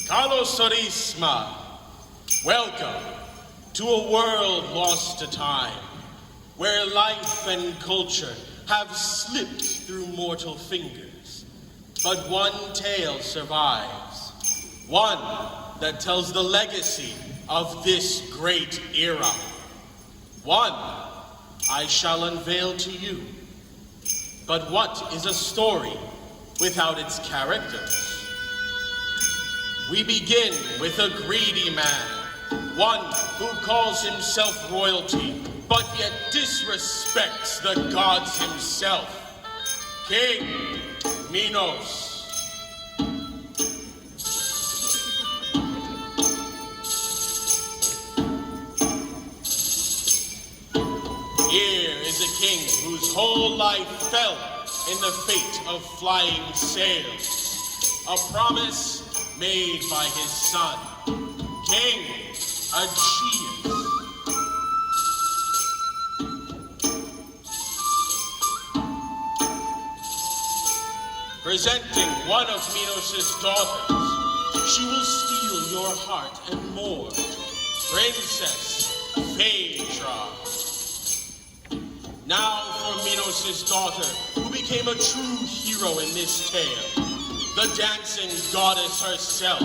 Kalosarisma, welcome to a world lost to time, where life and culture have slipped through mortal fingers. But one tale survives, one that tells the legacy of this great era. One I shall unveil to you. But what is a story without its characters? We begin with a greedy man, one who calls himself royalty, but yet disrespects the gods himself. King Minos. Here is a king whose whole life fell in the fate of flying sails, a promise made by his son, King Aegeus. Presenting one of Minos' daughters, she will steal your heart and more, Princess Phaedra. Now for Minos' daughter, who became a true hero in this tale, the dancing goddess herself,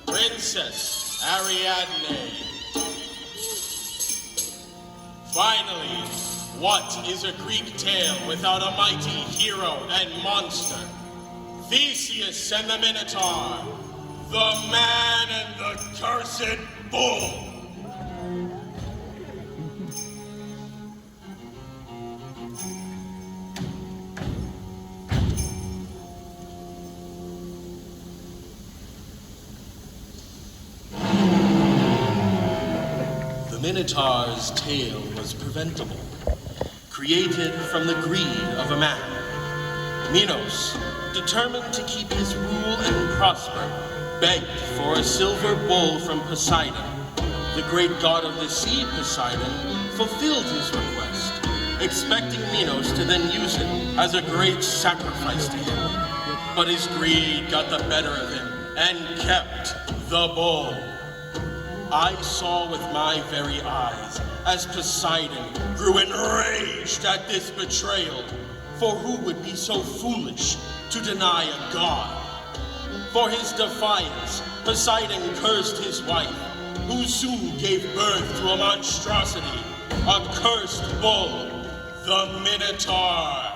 Princess Ariadne. Finally, what is a Greek tale without a mighty hero and monster? Theseus and the Minotaur, the man and the cursed bull. The Minotaur's tale was preventable, created from the greed of a man. Minos, determined to keep his rule and prosper, begged for a silver bull from Poseidon. The great god of the sea, Poseidon, fulfilled his request, expecting Minos to then use it as a great sacrifice to him. But his greed got the better of him and kept the bull. I saw with my very eyes as Poseidon grew enraged at this betrayal. For who would be so foolish to deny a god? For his defiance, Poseidon cursed his wife, who soon gave birth to a monstrosity, a cursed bull, the Minotaur.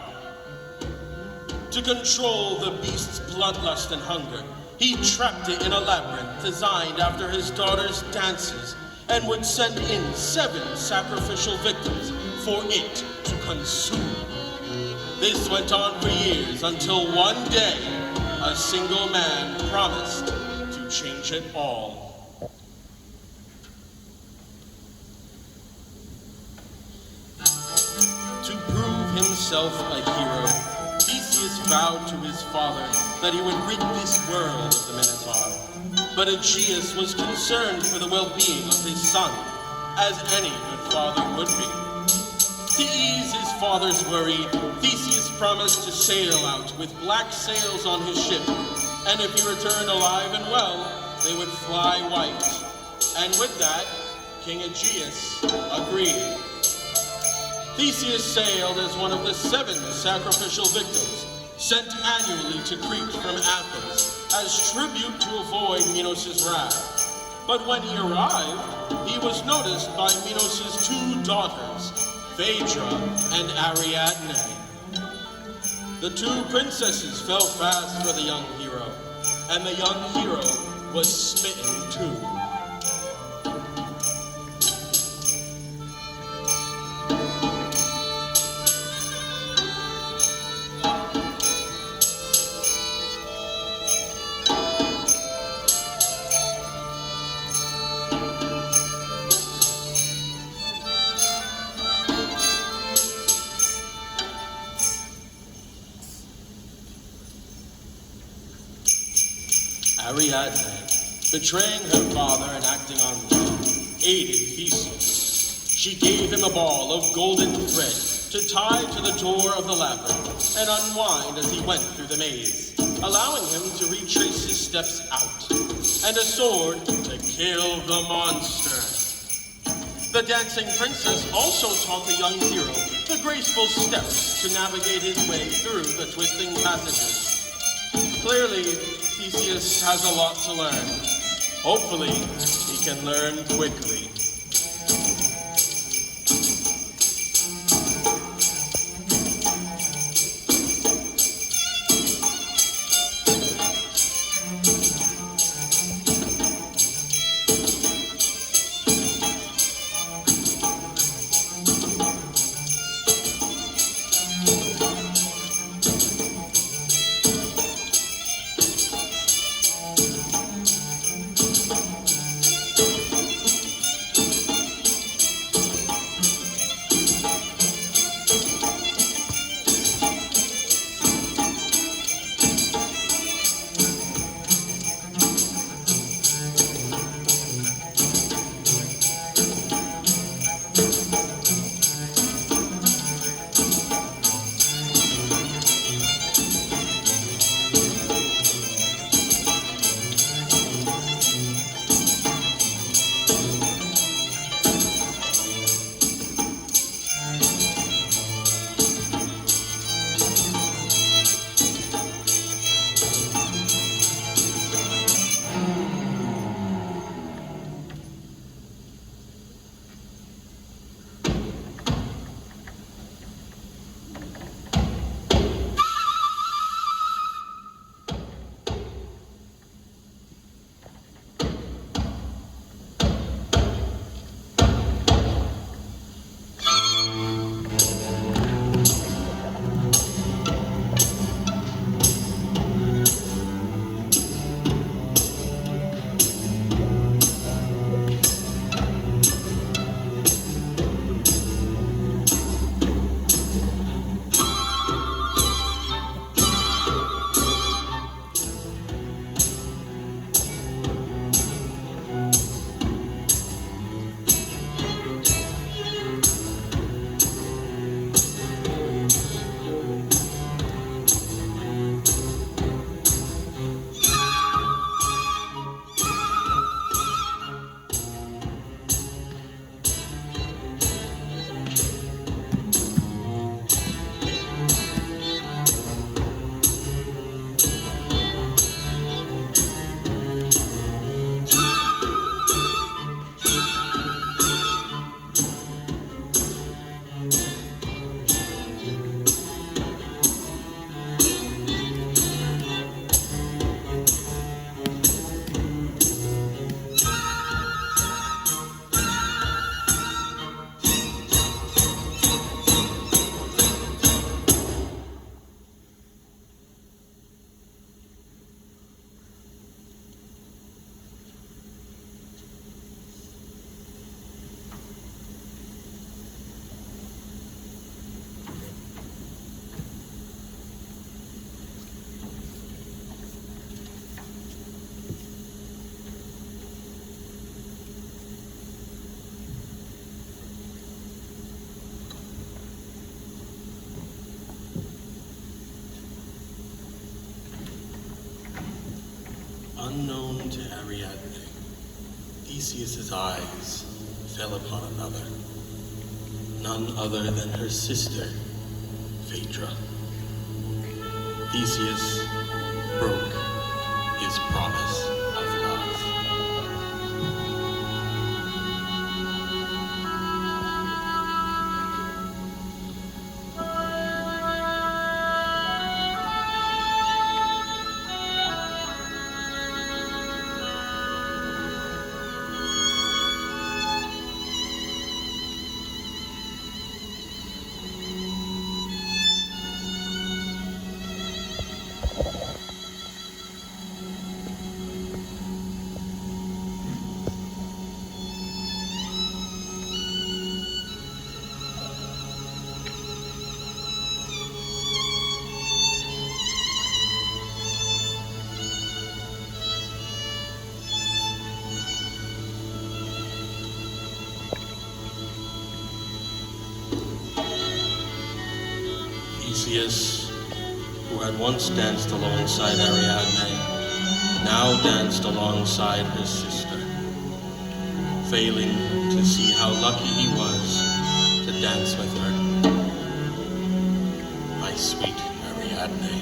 To control the beast's bloodlust and hunger, he trapped it in a labyrinth designed after his daughter's dances and would send in 7 sacrificial victims for it to consume. This went on for years until one day, a single man promised to change it all. To prove himself a hero, Theseus vowed to his father that he would rid this world of the Minotaur. But Aegeus was concerned for the well-being of his son, as any good father would be. To ease his father's worry, Theseus promised to sail out with black sails on his ship, and if he returned alive and well, they would fly white. And with that, King Aegeus agreed. Theseus sailed as one of the 7 sacrificial victims sent annually to Crete from Athens as tribute to avoid Minos' wrath. But when he arrived, he was noticed by Minos' 2 daughters, Phaedra and Ariadne. The 2 princesses fell fast for the young hero, and the young hero was smitten too. Ariadne, betraying her father and acting unwell, aided Theseus. She gave him a ball of golden thread to tie to the door of the labyrinth and unwind as he went through the maze, allowing him to retrace his steps out. and a sword to kill the monster. The dancing princess also taught the young hero the graceful steps to navigate his way through the twisting passages. Clearly, Theseus has a lot to learn. Hopefully, he can learn quickly. Unknown to Ariadne, Theseus's eyes fell upon another, none other than her sister, Phaedra. Theseus broke his promise of love. Theseus, who had once danced alongside Ariadne, now danced alongside her sister, failing to see how lucky he was to dance with her. My sweet Ariadne.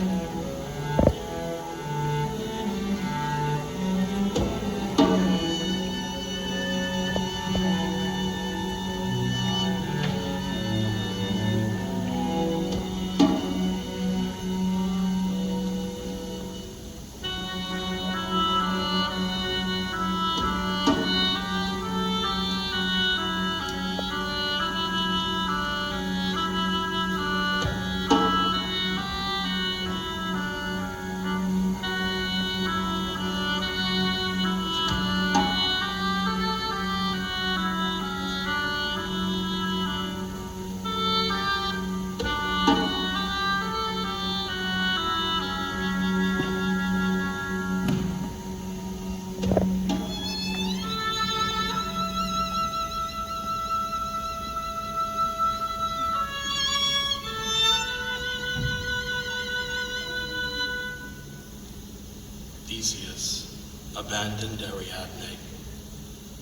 Theseus abandoned Ariadne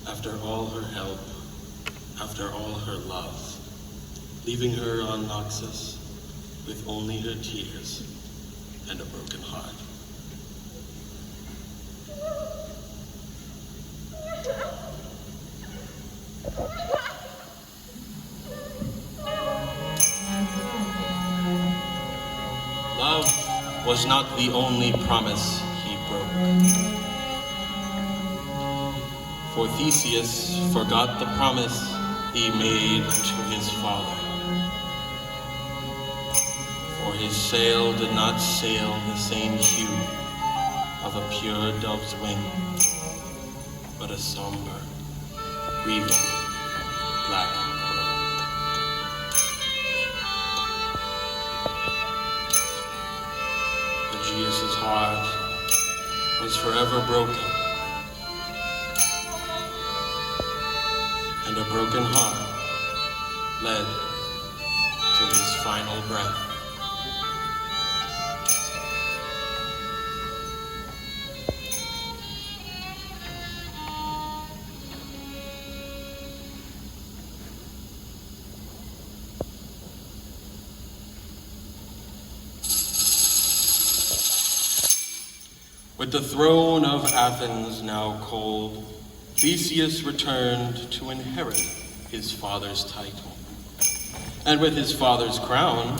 after all her help, after all her love, leaving her on Naxos with only her tears and a broken heart. Love was not the only promise he broke. For Theseus forgot the promise he made to his father. For his sail did not sail the same hue of a pure dove's wing, but a somber, grieving black crow. Aegeus' heart was forever broken, and a broken heart led to his final breath. With the throne of Athens now cold, Theseus returned to inherit his father's title. And with his father's crown,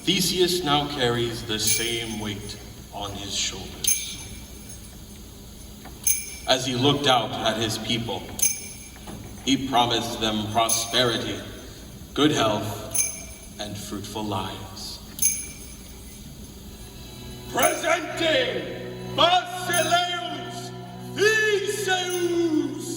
Theseus now carries the same weight on his shoulders. As he looked out at his people, he promised them prosperity, good health, and fruitful lives. Presenting Basileus Theseus!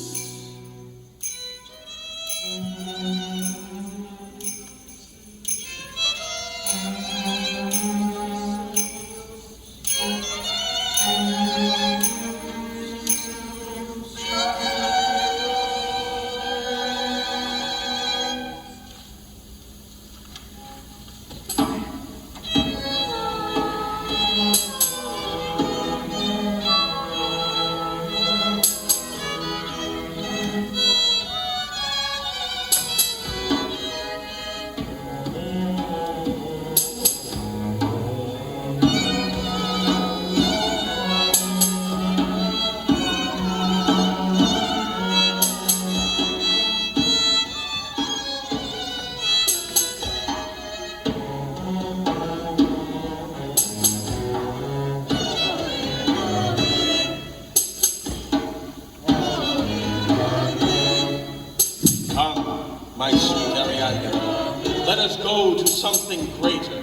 My sweet Ariadne, let us go to something greater